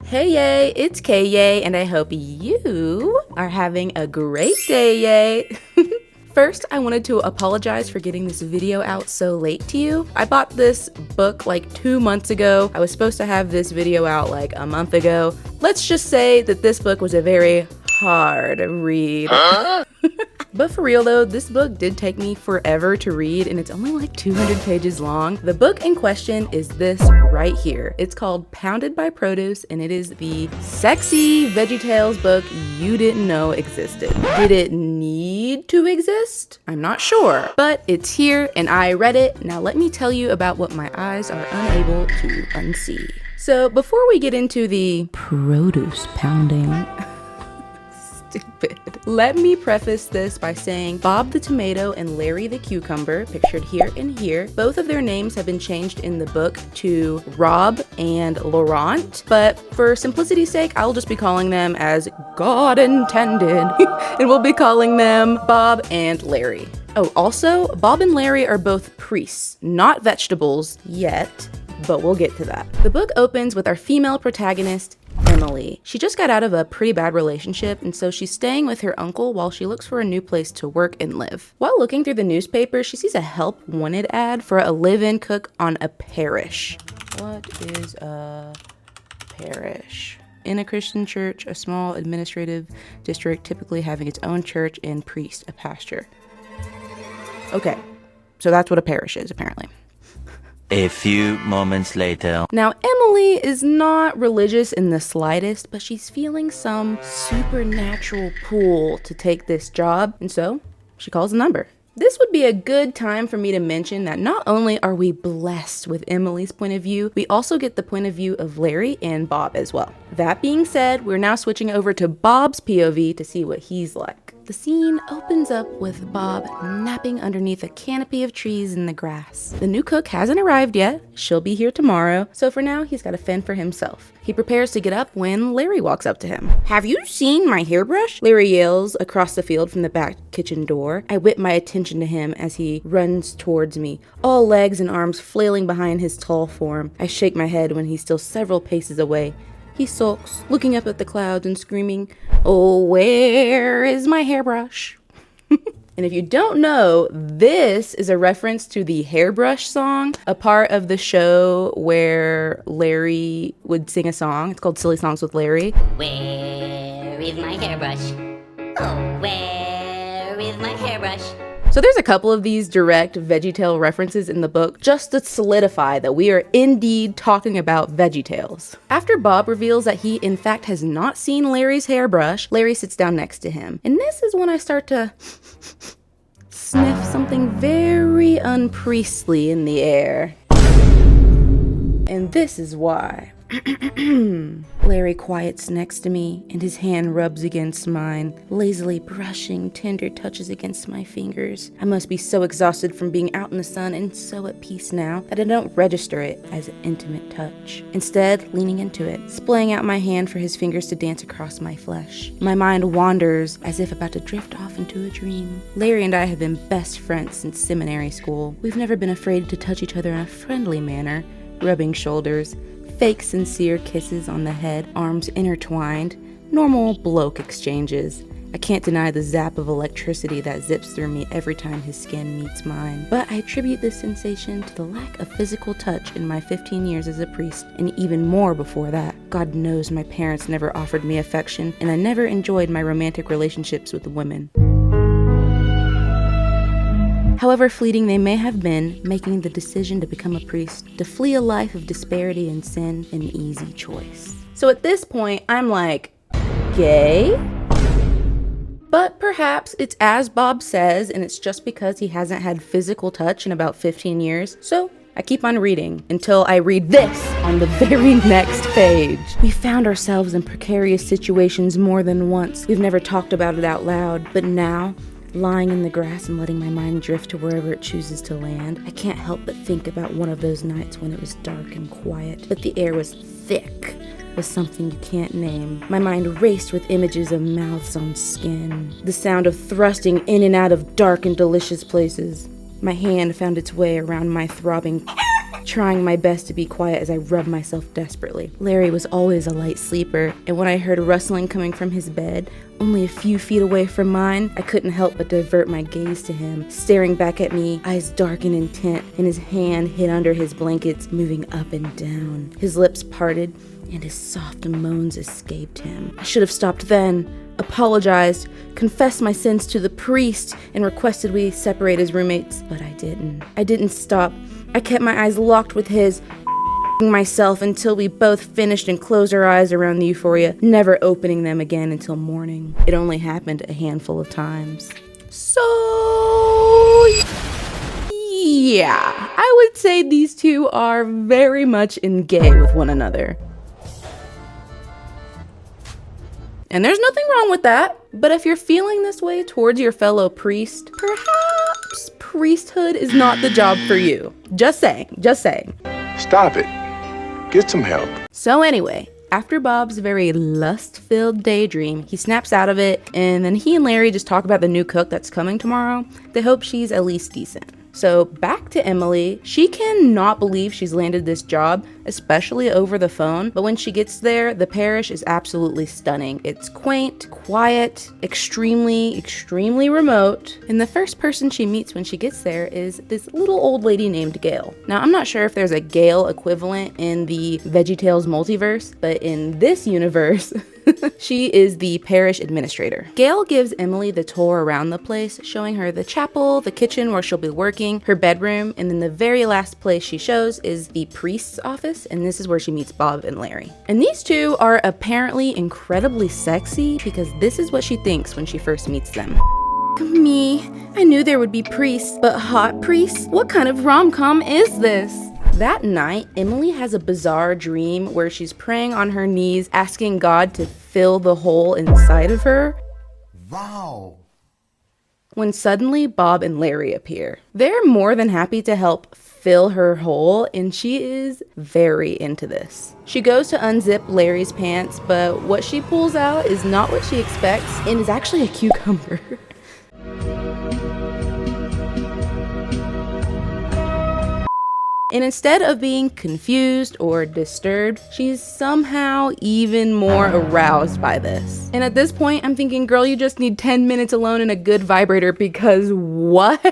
Hey yay, it's Kay Yay, and I hope you are having a great day, yay. First, I wanted to apologize for getting this video out so late to you. I bought this book like 2 months ago. I was supposed to have this video out like a month ago. Let's just say that this book was a very hard read. Huh? But for real though, this book did take me forever to read, and it's only like 200 pages long. The book in question is this right here. It's called Pounded by Produce, and it is the sexy VeggieTales book you didn't know existed. Did it need to exist? I'm not sure, but it's here and I read it. Now let me tell you about what my eyes are unable to unsee. So before we get into the produce pounding, stupid. Let me preface this by saying Bob the tomato and Larry the cucumber, pictured here and here, both of their names have been changed in the book to Rob and Laurent, but for simplicity's sake, I'll just be calling them as God intended, and we'll be calling them Bob and Larry. Oh, also, Bob and Larry are both priests, not vegetables yet, but we'll get to that. The book opens with our female protagonist, Emily. She just got out of a pretty bad relationship, and so she's staying with her uncle while she looks for a new place to work and live. While looking through the newspaper, she sees a help wanted ad for a live-in cook on a parish. What is a parish? In a Christian church, a small administrative district typically having its own church and priest, a pastor. Okay, so that's what a parish is apparently. A few moments later. Now, Emily is not religious in the slightest, but she's feeling some supernatural pull to take this job, and so she calls the number. This would be a good time for me to mention that not only are we blessed with Emily's point of view, we also get the point of view of Larry and Bob as well. That being said, we're now switching over to Bob's POV to see what he's like. The scene opens up with Bob napping underneath a canopy of trees in the grass. The new cook hasn't arrived yet. She'll be here tomorrow, so for now he's got to fend for himself. He prepares to get up when Larry walks up to him. "Have you seen my hairbrush?" Larry yells across the field from the back kitchen door. I whip my attention to him as he runs towards me, all legs and arms flailing behind his tall form. I shake my head when he's still several paces away. He sulks, looking up at the clouds and screaming, "Oh, where is my hairbrush?" And if you don't know, this is a reference to the Hairbrush song, a part of the show where Larry would sing a song. It's called Silly Songs with Larry. Where is my hairbrush? Oh, where is my hairbrush? So there's a couple of these direct VeggieTale references in the book just to solidify that we are indeed talking about VeggieTales. After Bob reveals that he in fact has not seen Larry's hairbrush, Larry sits down next to him. And this is when I start to sniff something very unpriestly in the air. And this is why. Larry quiets next to me, and his hand rubs against mine, lazily brushing tender touches against my fingers. I must be so exhausted from being out in the sun and so at peace now that I don't register it as an intimate touch. Instead, leaning into it, splaying out my hand for his fingers to dance across my flesh. My mind wanders as if about to drift off into a dream. Larry and I have been best friends since seminary school. We've never been afraid to touch each other in a friendly manner, rubbing shoulders, fake sincere kisses on the head, arms intertwined, normal bloke exchanges. I can't deny the zap of electricity that zips through me every time his skin meets mine. But I attribute this sensation to the lack of physical touch in my 15 years as a priest, and even more before that. God knows my parents never offered me affection, and I never enjoyed my romantic relationships with women. However fleeting they may have been, making the decision to become a priest, to flee a life of disparity and sin, an easy choice. So at this point, I'm like, gay? But perhaps it's as Bob says, and it's just because he hasn't had physical touch in about 15 years. So I keep on reading until I read this on the very next page. We found ourselves in precarious situations more than once. We've never talked about it out loud, but now, lying in the grass and letting my mind drift to wherever it chooses to land, I can't help but think about one of those nights when it was dark and quiet, but the air was thick with something you can't name. My mind raced with images of mouths on skin, the sound of thrusting in and out of dark and delicious places. My hand found its way around my throbbing trying my best to be quiet as I rubbed myself desperately. Larry was always a light sleeper, and when I heard rustling coming from his bed, only a few feet away from mine, I couldn't help but divert my gaze to him, staring back at me, eyes dark and intent, and his hand hid under his blankets, moving up and down. His lips parted, and his soft moans escaped him. I should have stopped then, apologized, confessed my sins to the priest, and requested we separate as roommates, but I didn't. I didn't stop. I kept my eyes locked with his, myself until we both finished and closed our eyes around the euphoria, never opening them again until morning. It only happened a handful of times. So, yeah, I would say these two are very much in gay with one another. And there's nothing wrong with that. But if you're feeling this way towards your fellow priest, perhaps priesthood is not the job for you. Just saying, just saying. Stop it. Get some help. So anyway, after Bob's very lust-filled daydream, he snaps out of it, and then he and Larry just talk about the new cook that's coming tomorrow. They hope she's at least decent. So back to Emily. She cannot believe she's landed this job, especially over the phone. But when she gets there, the parish is absolutely stunning. It's quaint, quiet, extremely remote. And the first person she meets when she gets there is this little old lady named Gail. Now, I'm not sure if there's a Gail equivalent in the VeggieTales multiverse, but in this universe, she is the parish administrator. Gail gives Emily the tour around the place, showing her the chapel, the kitchen where she'll be working, her bedroom, and then the very last place she shows is the priest's office, and this is where she meets Bob and Larry. And these two are apparently incredibly sexy because this is what she thinks when she first meets them. Me, I knew there would be priests, but hot priests? What kind of rom-com is this? That night, Emily has a bizarre dream where she's praying on her knees, asking God to fill the hole inside of her. Wow. When suddenly Bob and Larry appear. They're more than happy to help fill her hole, and she is very into this. She goes to unzip Larry's pants, but what she pulls out is not what she expects and is actually a cucumber. And instead of being confused or disturbed, she's somehow even more aroused by this. And at this point, I'm thinking, girl, you just need 10 minutes alone and a good vibrator because what?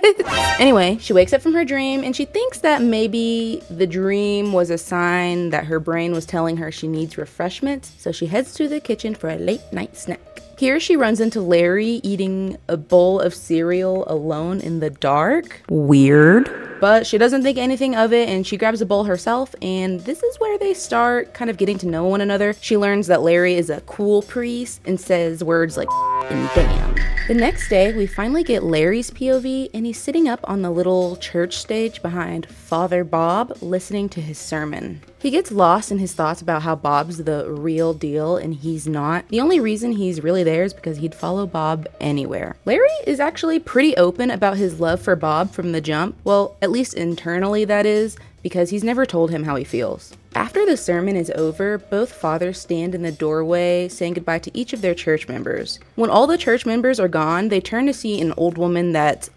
Anyway, she wakes up from her dream and she thinks that maybe the dream was a sign that her brain was telling her she needs refreshment. So she heads to the kitchen for a late night snack. Here she runs into Larry eating a bowl of cereal alone in the dark. Weird. But she doesn't think anything of it and she grabs a bowl herself, and this is where they start kind of getting to know one another. She learns that Larry is a cool priest and says words like and damn. The next day, we finally get Larry's POV, and he's sitting up on the little church stage behind Father Bob, listening to his sermon. He gets lost in his thoughts about how Bob's the real deal and he's not. The only reason he's really there is because he'd follow Bob anywhere. Larry is actually pretty open about his love for Bob from the jump. Well, at least internally that is, because he's never told him how he feels. After the sermon is over, both fathers stand in the doorway saying goodbye to each of their church members. When all the church members are gone, they turn to see an old woman that's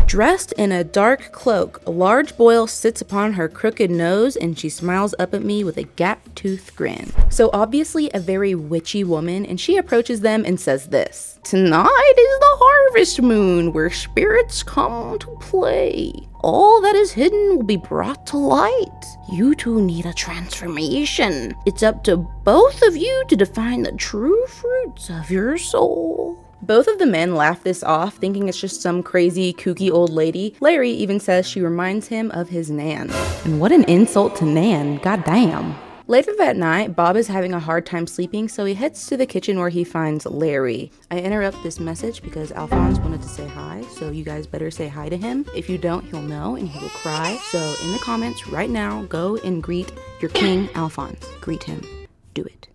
dressed in a dark cloak. A large boil sits upon her crooked nose and she smiles up at me with a gap-toothed grin. So obviously a very witchy woman, and she approaches them and says this: "Tonight is the harvest moon where spirits come to play. All that is hidden will be brought to light. You two need a transformation. It's up to both of you to define the true fruits of your soul." Both of the men laugh this off, thinking it's just some crazy, kooky old lady. Larry even says she reminds him of his Nan. And what an insult to Nan, goddamn. Later that night, Bob is having a hard time sleeping, so he heads to the kitchen where he finds Larry. I interrupt this message because Alphonse wanted to say hi, so you guys better say hi to him. If you don't, he'll know and he will cry. So in the comments right now, go and greet your king, Alphonse. Greet him. Do it.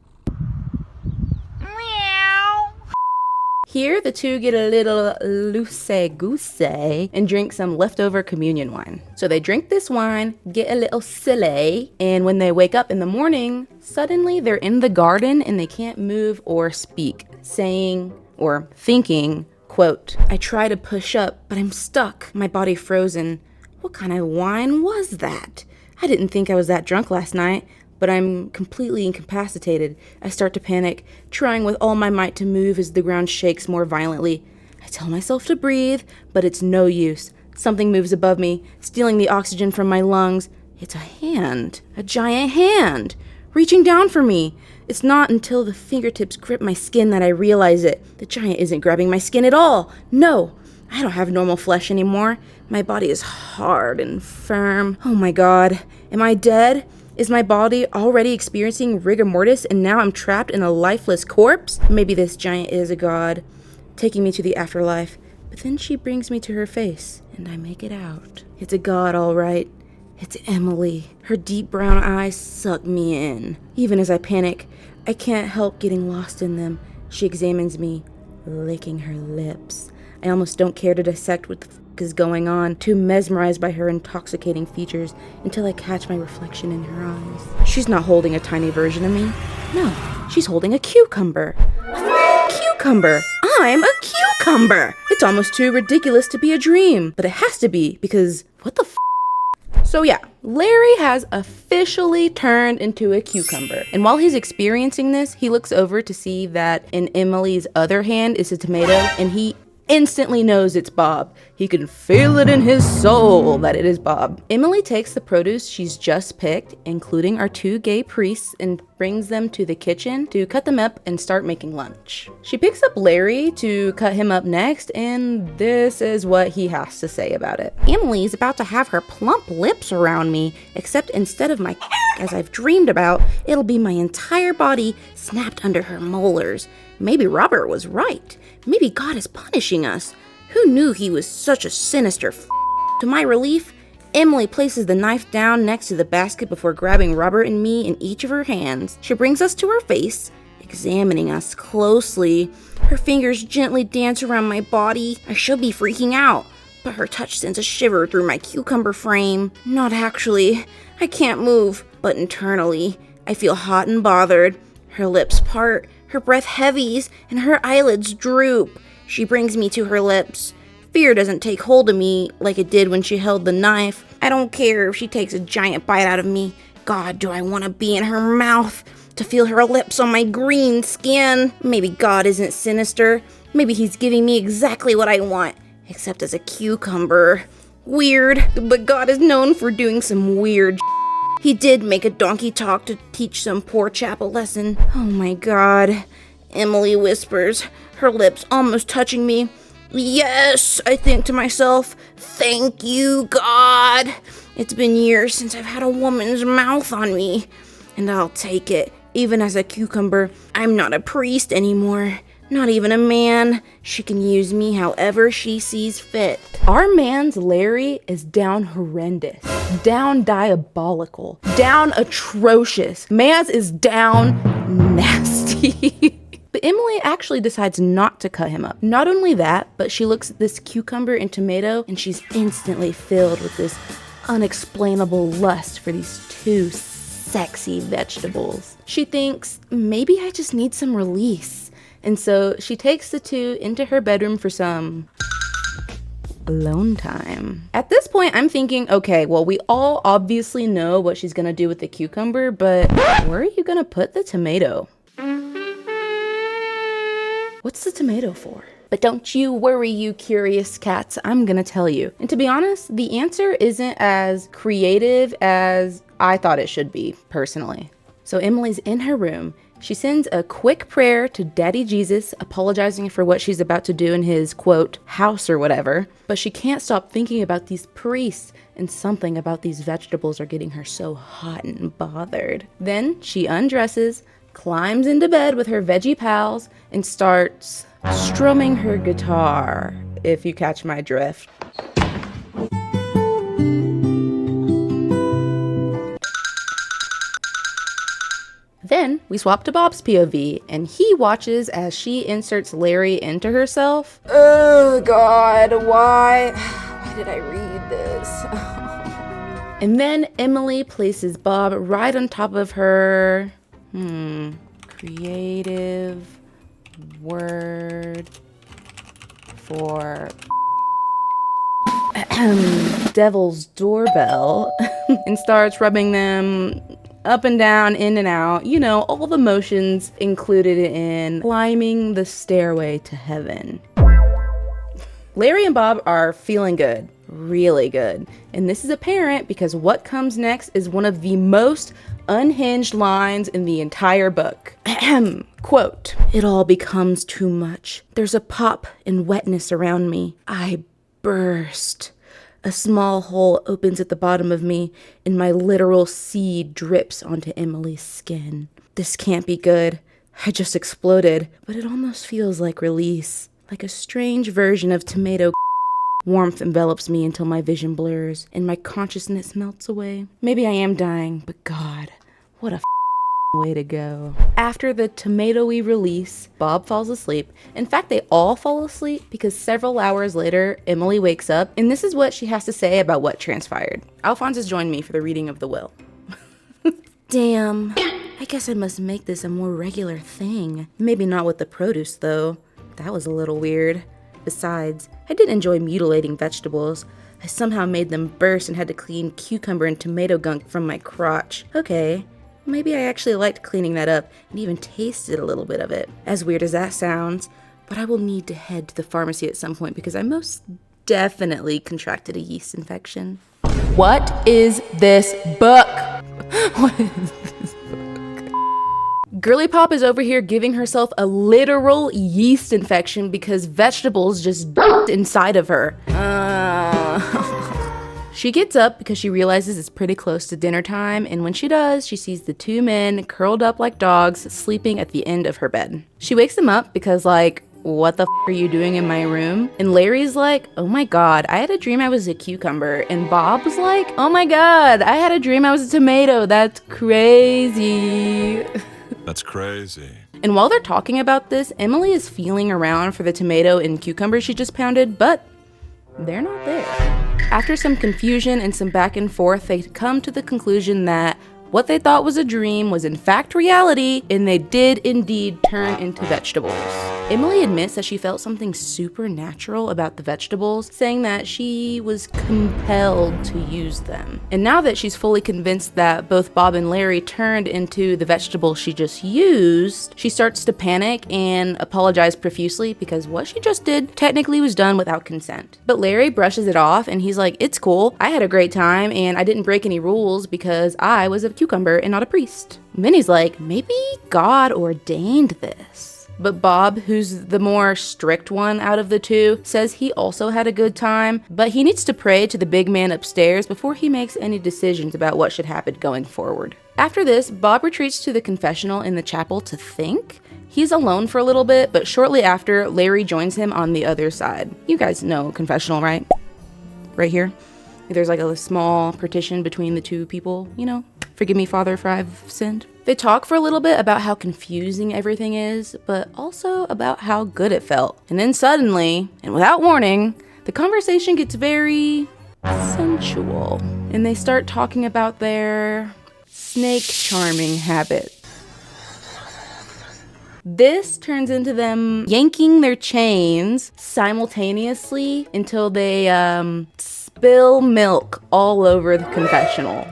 Here, the two get a little loosey-goosey and drink some leftover communion wine. So they drink this wine, get a little silly, and when they wake up in the morning, suddenly they're in the garden and they can't move or speak, saying or thinking, quote, "I try to push up, but I'm stuck, my body frozen. What kind of wine was that? I didn't think I was that drunk last night, but I'm completely incapacitated. I start to panic, trying with all my might to move as the ground shakes more violently. I tell myself to breathe, but it's no use. Something moves above me, stealing the oxygen from my lungs. It's a hand, a giant hand, reaching down for me. It's not until the fingertips grip my skin that I realize it. The giant isn't grabbing my skin at all. No, I don't have normal flesh anymore. My body is hard and firm. Oh my God, am I dead? Is my body already experiencing rigor mortis and now I'm trapped in a lifeless corpse? Maybe this giant is a god, taking me to the afterlife. But then she brings me to her face, and I make it out. It's a god, all right. It's Emily. Her deep brown eyes suck me in. Even as I panic, I can't help getting lost in them. She examines me, licking her lips. I almost don't care to dissect what the is going on, too mesmerized by her intoxicating features, until I catch my reflection in her eyes. She's not holding a tiny version of me. No, she's holding a cucumber. A cucumber! I'm a cucumber! It's almost too ridiculous to be a dream, but it has to be, because what the So yeah, Larry has officially turned into a cucumber. And while he's experiencing this, he looks over to see that in Emily's other hand is a tomato, and he instantly knows it's Bob. He can feel it in his soul that it is Bob. Emily takes the produce she's just picked, including our 2 gay priests, and brings them to the kitchen to cut them up and start making lunch. She picks up Larry to cut him up next, and this is what he has to say about it. Emily's about to have her plump lips around me, except instead of my as I've dreamed about, it'll be my entire body snapped under her molars. Maybe Robert was right. Maybe God is punishing us. Who knew he was such a sinister To my relief, Emily places the knife down next to the basket before grabbing Robert and me in each of her hands. She brings us to her face, examining us closely. Her fingers gently dance around my body. I should be freaking out, but her touch sends a shiver through my cucumber frame. Not actually. I can't move, but internally, I feel hot and bothered. Her lips part, her breath heavies, and her eyelids droop. She brings me to her lips. Fear doesn't take hold of me like it did when she held the knife. I don't care if she takes a giant bite out of me. God, do I want to be in her mouth, to feel her lips on my green skin. Maybe God isn't sinister. Maybe he's giving me exactly what I want, except as a cucumber. Weird, but God is known for doing some weird He did make a donkey talk to teach some poor chap a lesson. Oh my God. Emily whispers, her lips almost touching me. Yes, I think to myself, thank you, God. It's been years since I've had a woman's mouth on me, and I'll take it. Even as a cucumber, I'm not a priest anymore. Not even a man. She can use me however she sees fit. Our man's Larry is down horrendous, down diabolical, down atrocious. Maz is down nasty. But Emily actually decides not to cut him up. Not only that, but she looks at this cucumber and tomato, and she's instantly filled with this unexplainable lust for these 2 sexy vegetables. She thinks, maybe I just need some release. And so she takes the 2 into her bedroom for some alone time. At this point, I'm thinking, okay, well, we all obviously know what she's gonna do with the cucumber, but where are you gonna put the tomato? What's the tomato for? But don't you worry, you curious cats, I'm gonna tell you. And to be honest, the answer isn't as creative as I thought it should be, personally. So Emily's in her room. She sends a quick prayer to Daddy Jesus, apologizing for what she's about to do in his, quote, house or whatever. But she can't stop thinking about these priests, and something about these vegetables are getting her so hot and bothered. Then she undresses, climbs into bed with her veggie pals, and starts strumming her guitar, if you catch my drift. Then we swap to Bob's POV, and he watches as she inserts Larry into herself. Oh God, why did I read this? And then Emily places Bob right on top of her. Creative word for devil's doorbell. and starts rubbing them up and down, in and out, you know, all the motions included in climbing the stairway to heaven. Larry and Bob are feeling good, really good. And this is apparent because what comes next is one of the most unhinged lines in the entire book. Quote, "It all becomes too much. There's a pop and wetness around me. I burst. A small hole opens at the bottom of me, and my literal seed drips onto Emily's skin. This can't be good. I just exploded, but it almost feels like release. Like a strange version of tomato. Warmth envelops me until my vision blurs, and my consciousness melts away. Maybe I am dying, but God, what a way to go." After the tomatoey release, Bob falls asleep. In fact, they all fall asleep because several hours later, Emily wakes up, and this is what she has to say about what transpired. Alphonse has joined me for the reading of the will. "Damn, I guess I must make this a more regular thing. Maybe not with the produce, though. That was a little weird. Besides, I didn't enjoy mutilating vegetables. I somehow made them burst and had to clean cucumber and tomato gunk from my crotch. Okay, maybe I actually liked cleaning that up and even tasted a little bit of it. As weird as that sounds, but I will need to head to the pharmacy at some point because I most definitely contracted a yeast infection." What is this book? What is this book? Girly Pop is over here giving herself a literal yeast infection because vegetables just inside of her. She gets up because she realizes it's pretty close to dinner time, and when she does, she sees the two men curled up like dogs sleeping at the end of her bed. She wakes them up because, like, what the are you doing in my room? And Larry's like, "Oh my God, I had a dream I was a cucumber." And Bob's like, "Oh my God, I had a dream I was a tomato. That's crazy." That's crazy. And while they're talking about this, Emily is feeling around for the tomato and cucumber she just pounded, but they're not there. After some confusion and some back and forth, they come to the conclusion that what they thought was a dream was in fact reality, and they did indeed turn into vegetables. Emily admits that she felt something supernatural about the vegetables, saying that she was compelled to use them. And now that she's fully convinced that both Bob and Larry turned into the vegetables she just used, she starts to panic and apologize profusely because what she just did technically was done without consent. But Larry brushes it off and he's like, "It's cool. I had a great time and I didn't break any rules because I was a cucumber and not a priest." And then he's like, "Maybe God ordained this." But Bob, who's the more strict one out of the two, says he also had a good time, but he needs to pray to the big man upstairs before he makes any decisions about what should happen going forward. After this, Bob retreats to the confessional in the chapel to think. He's alone for a little bit, but shortly after, Larry joins him on the other side. You guys know confessional, right? Right here. There's like a small partition between the two people, you know? Forgive me, Father, for I've sinned. They talk for a little bit about how confusing everything is, but also about how good it felt. And then suddenly, and without warning, the conversation gets very sensual. And they start talking about their snake charming habit. This turns into them yanking their chains simultaneously until they spill milk all over the confessional.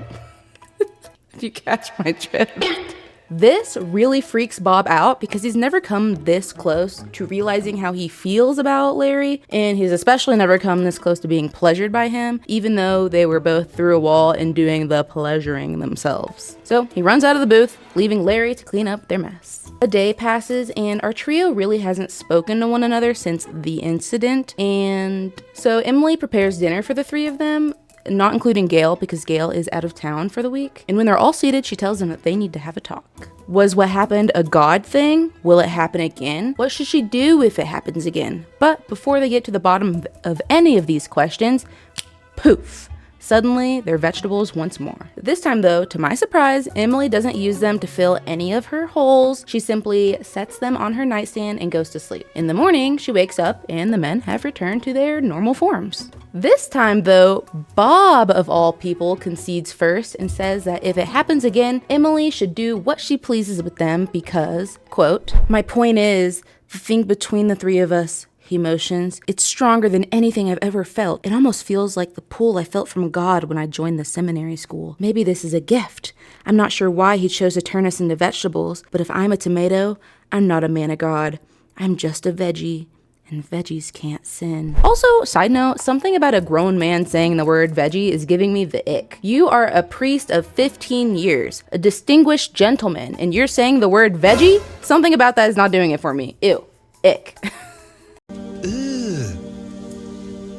If you catch my drift. This really freaks Bob out because he's never come this close to realizing how he feels about Larry, and he's especially never come this close to being pleasured by him, even though they were both through a wall and doing the pleasuring themselves. So he runs out of the booth, leaving Larry to clean up their mess. A day passes and our trio really hasn't spoken to one another since the incident, and so Emily prepares dinner for the three of them, not including Gail because Gail is out of town for the week. And when they're all seated, she tells them that they need to have a talk. Was what happened a God thing? Will it happen again? What should she do if it happens again? But before they get to the bottom of any of these questions, poof, suddenly they're vegetables once more. This time though, to my surprise, Emily doesn't use them to fill any of her holes. She simply sets them on her nightstand and goes to sleep. In the morning, she wakes up and the men have returned to their normal forms. This time though, Bob of all people concedes first and says that if it happens again, Emily should do what she pleases with them because, quote, "My point is, the thing between the three of us, emotions. It's stronger than anything I've ever felt. It almost feels like the pull I felt from God when I joined the seminary school. Maybe this is a gift. I'm not sure why he chose to turn us into vegetables, but if I'm a tomato, I'm not a man of God. I'm just a veggie. And veggies can't sin. Also, side note, something about a grown man saying the word veggie is giving me the ick. You are a priest of 15 years, a distinguished gentleman, and you're saying the word veggie? Something about that is not doing it for me. Ew. Ick.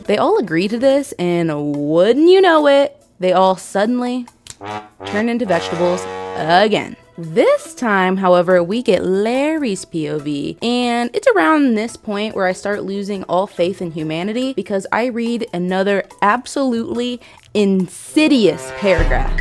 They all agree to this, and wouldn't you know it, they all suddenly turn into vegetables again. This time, however, we get Larry's POV, and it's around this point where I start losing all faith in humanity because I read another absolutely insidious paragraph.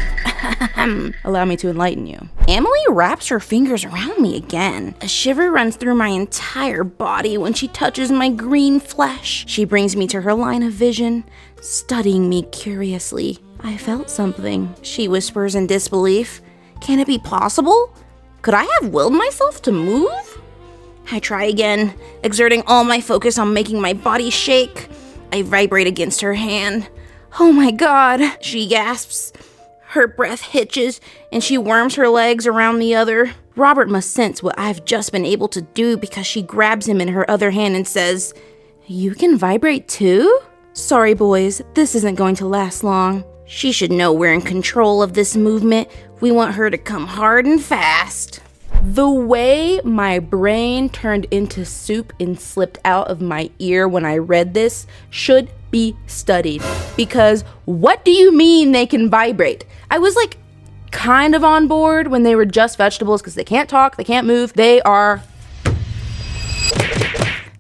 Allow me to enlighten you. Emily wraps her fingers around me again. A shiver runs through my entire body when she touches my green flesh. She brings me to her line of vision, studying me curiously. I felt something, she whispers in disbelief. Can it be possible? Could I have willed myself to move? I try again, exerting all my focus on making my body shake. I vibrate against her hand. Oh my God, she gasps. Her breath hitches, and she worms her legs around the other. Robert must sense what I've just been able to do because she grabs him in her other hand and says, "You can vibrate too?" Sorry, boys, this isn't going to last long. She should know we're in control of this movement. We want her to come hard and fast. The way my brain turned into soup and slipped out of my ear when I read this should be studied. Because what do you mean they can vibrate? I was like kind of on board when they were just vegetables because they can't talk, they can't move, they are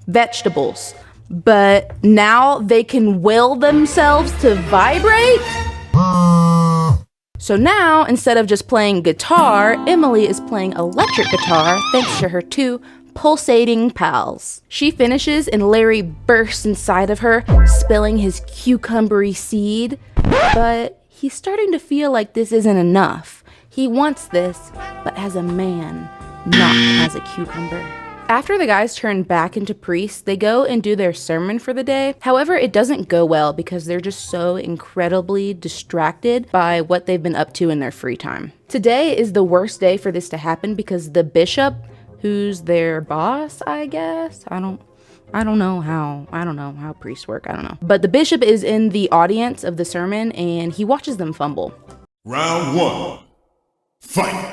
vegetables. But now they can will themselves to vibrate? So now, instead of just playing guitar, Emily is playing electric guitar thanks to her two pulsating pals. She finishes and Larry bursts inside of her, spilling his cucumbery seed. But he's starting to feel like this isn't enough. He wants this, but as a man, not as a cucumber. After the guys turn back into priests, they go and do their sermon for the day. However, it doesn't go well because they're just so incredibly distracted by what they've been up to in their free time. Today is the worst day for this to happen because the bishop, who's their boss, I guess, I don't know how priests work, I don't know. But the bishop is in the audience of the sermon and he watches them fumble. Round one, fight!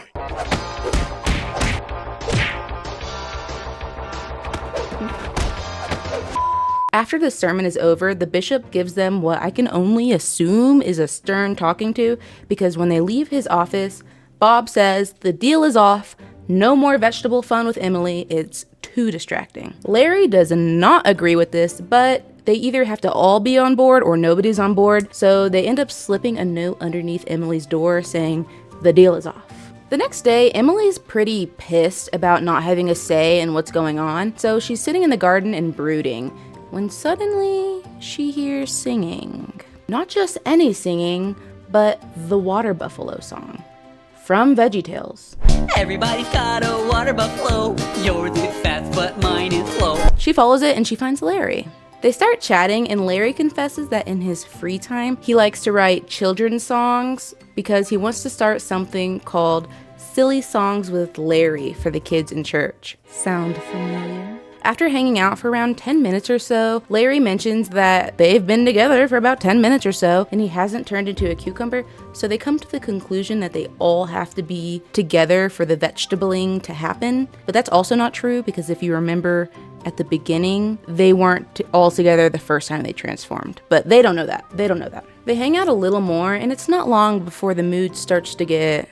After the sermon is over, the bishop gives them what I can only assume is a stern talking to, because when they leave his office, Bob says the deal is off, no more vegetable fun with Emily, it's too distracting. Larry does not agree with this, but they either have to all be on board or nobody's on board, so they end up slipping a note underneath Emily's door saying the deal is off. The next day, Emily's pretty pissed about not having a say in what's going on, so she's sitting in the garden and brooding, when suddenly she hears singing. Not just any singing, but the water buffalo song from VeggieTales. Everybody's got a water buffalo. Yours is fast, but mine is slow. She follows it and she finds Larry. They start chatting and Larry confesses that in his free time, he likes to write children's songs because he wants to start something called Silly Songs with Larry for the kids in church. Sound familiar? After hanging out for around 10 minutes or so, Larry mentions that they've been together for about 10 minutes or so and he hasn't turned into a cucumber, so they come to the conclusion that they all have to be together for the vegetabling to happen. But that's also not true because if you remember at the beginning, they weren't all together the first time they transformed. But they don't know that. They don't know that. They hang out a little more and it's not long before the mood starts to get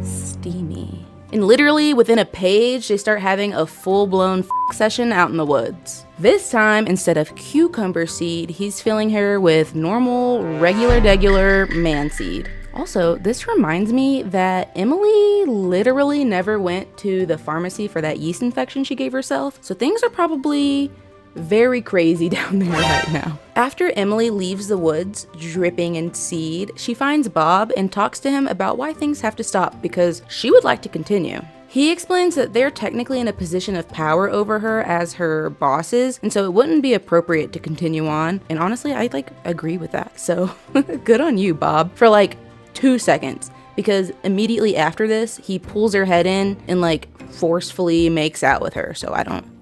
steamy. And literally within a page, they start having a full-blown session out in the woods. This time, instead of cucumber seed, he's filling her with normal, regular man seed. Also, this reminds me that Emily literally never went to the pharmacy for that yeast infection she gave herself, so things are probably very crazy down there right now. After Emily leaves the woods, dripping in seed, she finds Bob and talks to him about why things have to stop because she would like to continue. He explains that they're technically in a position of power over her as her bosses, and so it wouldn't be appropriate to continue on. And honestly, I agree with that. So good on you, Bob, for 2 seconds. Because immediately after this, he pulls her head in and forcefully makes out with her. So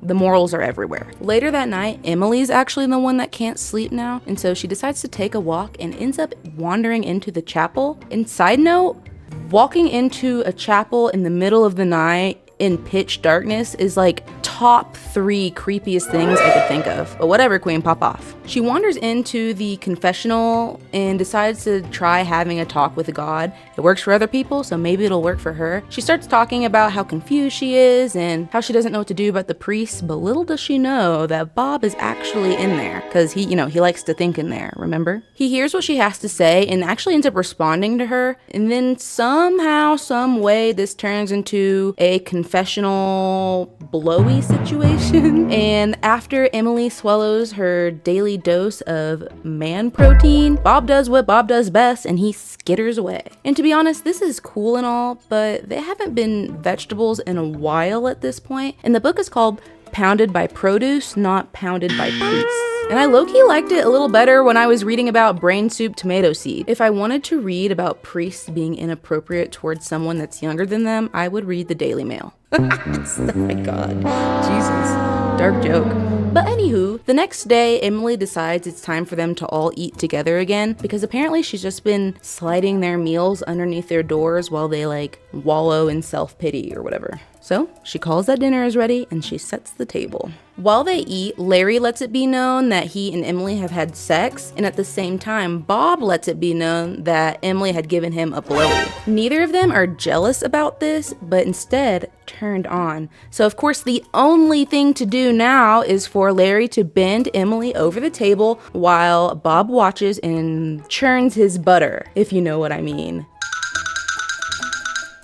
the morals are everywhere. Later that night, Emily's actually the one that can't sleep now. And so she decides to take a walk and ends up wandering into the chapel. And side note, walking into a chapel in the middle of the night in pitch darkness is top 3 creepiest things I could think of. But whatever, queen, pop off. She wanders into the confessional and decides to try having a talk with God. It works for other people, so maybe it'll work for her. She starts talking about how confused she is and how she doesn't know what to do about the priest, but little does she know that Bob is actually in there, because he likes to think in there, remember? He hears what she has to say and actually ends up responding to her, and then somehow, some way, this turns into a confessional blowy situation. And after Emily swallows her daily dose of man protein, Bob does what Bob does best, and he skitters away. And to be honest, this is cool and all, but they haven't been vegetables in a while at this point, and the book is called Pounded by Produce, not Pounded by Priests. And I low-key liked it a little better when I was reading about brain soup tomato seed. If I wanted to read about priests being inappropriate towards someone that's younger than them, I would read the Daily Mail. Oh my god. Jesus. Dark joke. But anywho, the next day, Emily decides it's time for them to all eat together again, because apparently she's just been sliding their meals underneath their doors while they wallow in self-pity or whatever. So she calls that dinner is ready and she sets the table. While they eat, Larry lets it be known that he and Emily have had sex, and at the same time, Bob lets it be known that Emily had given him a blowy. Neither of them are jealous about this, but instead turned on. So of course, the only thing to do now is for Larry to bend Emily over the table while Bob watches and churns his butter, if you know what I mean.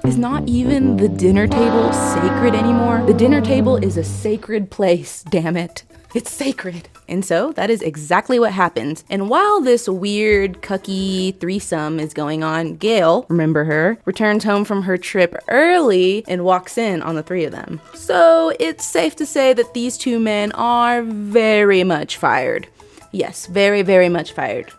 Is not even the dinner table sacred anymore? The dinner table is a sacred place, damn it. It's sacred. And so that is exactly what happens. And while this weird, cucky threesome is going on, Gail, remember her, returns home from her trip early and walks in on the 3 of them. So it's safe to say that these 2 men are very much fired. Yes, very, very much fired.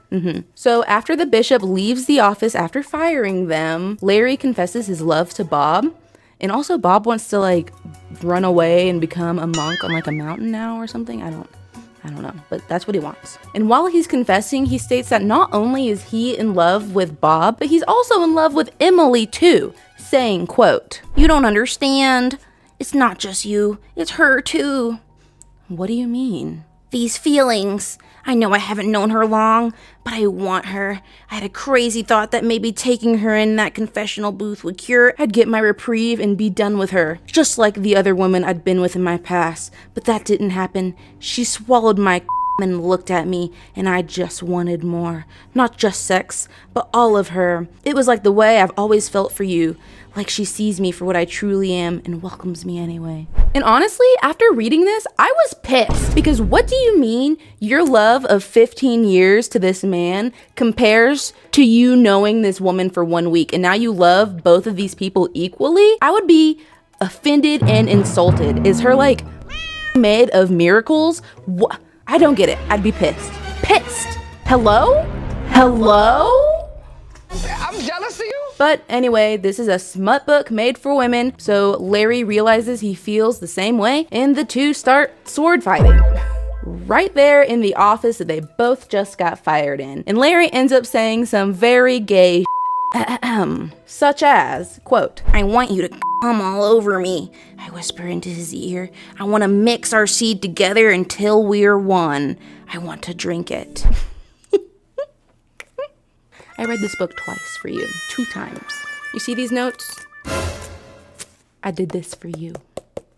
So after the bishop leaves the office after firing them, Larry confesses his love to Bob. And also Bob wants to run away and become a monk on a mountain now or something. I don't know, but that's what he wants. And while he's confessing, he states that not only is he in love with Bob, but he's also in love with Emily too, saying, quote, "You don't understand. It's not just you, it's her too." What do you mean? These feelings. I know I haven't known her long, but I want her. I had a crazy thought that maybe taking her in that confessional booth would cure. I'd get my reprieve and be done with her, just like the other women I'd been with in my past. But that didn't happen. She swallowed my and looked at me, and I just wanted more. Not just sex, but all of her. It was like the way I've always felt for you. Like she sees me for what I truly am and welcomes me anyway. And honestly, after reading this, I was pissed. Because what do you mean your love of 15 years to this man compares to you knowing this woman for 1 week, and now you love both of these people equally? I would be offended and insulted. Is her made of miracles? What? I don't get it. I'd be pissed. Pissed. Hello? Hello? I'm jealous of you. But anyway, this is a smut book made for women, so Larry realizes he feels the same way, and the 2 start sword fighting. Right there in the office that they both just got fired in. And Larry ends up saying some very gay such as, quote, "I want you to come all over me," I whisper into his ear. "I want to mix our seed together until we're one. I want to drink it." I read this book twice for you, 2 times. You see these notes? I did this for you.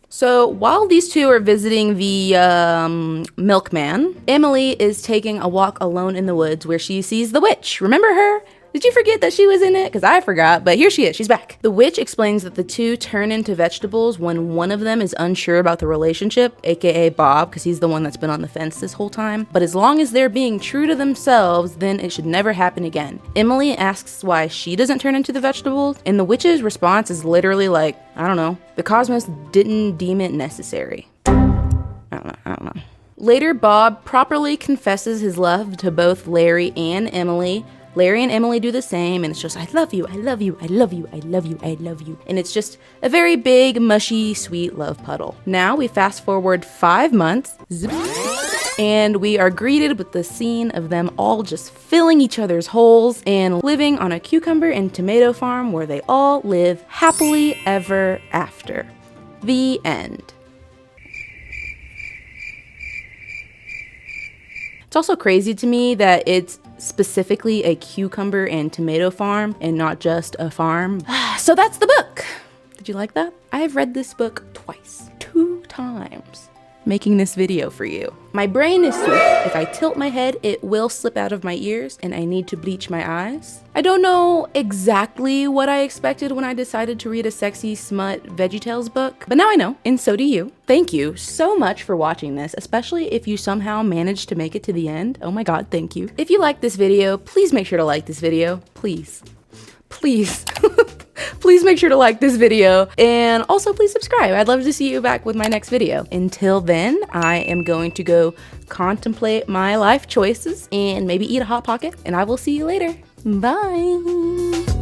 So while these 2 are visiting the milkman, Emily is taking a walk alone in the woods where she sees the witch. Remember her? Did you forget that she was in it? Because I forgot, but here she is. She's back. The witch explains that the two turn into vegetables when one of them is unsure about the relationship, aka Bob, because he's the one that's been on the fence this whole time. But as long as they're being true to themselves, then it should never happen again. Emily asks why she doesn't turn into the vegetables, and the witch's response is literally like, I don't know, the cosmos didn't deem it necessary. I don't know. Later, Bob properly confesses his love to both Larry and Emily. Larry and Emily do the same, and it's just, I love you, I love you, I love you, I love you, I love you. And it's just a very big, mushy, sweet love puddle. Now we fast forward 5 months, and we are greeted with the scene of them all just filling each other's holes and living on a cucumber and tomato farm where they all live happily ever after. The end. It's also crazy to me that it's specifically a cucumber and tomato farm and not just a farm. So that's the book. Did you like that? I have read this book twice, 2 times, making this video for you. My brain is swift. If I tilt my head, it will slip out of my ears and I need to bleach my eyes. I don't know exactly what I expected when I decided to read a sexy smut VeggieTales book, but now I know, and so do you. Thank you so much for watching this, especially if you somehow managed to make it to the end. Oh my god, thank you. If you like this video, please make sure to like this video. Please. Please. Please make sure to like this video, and also please subscribe. I'd love to see you back with my next video. Until then, I am going to go contemplate my life choices and maybe eat a Hot Pocket, and I will see you later. Bye.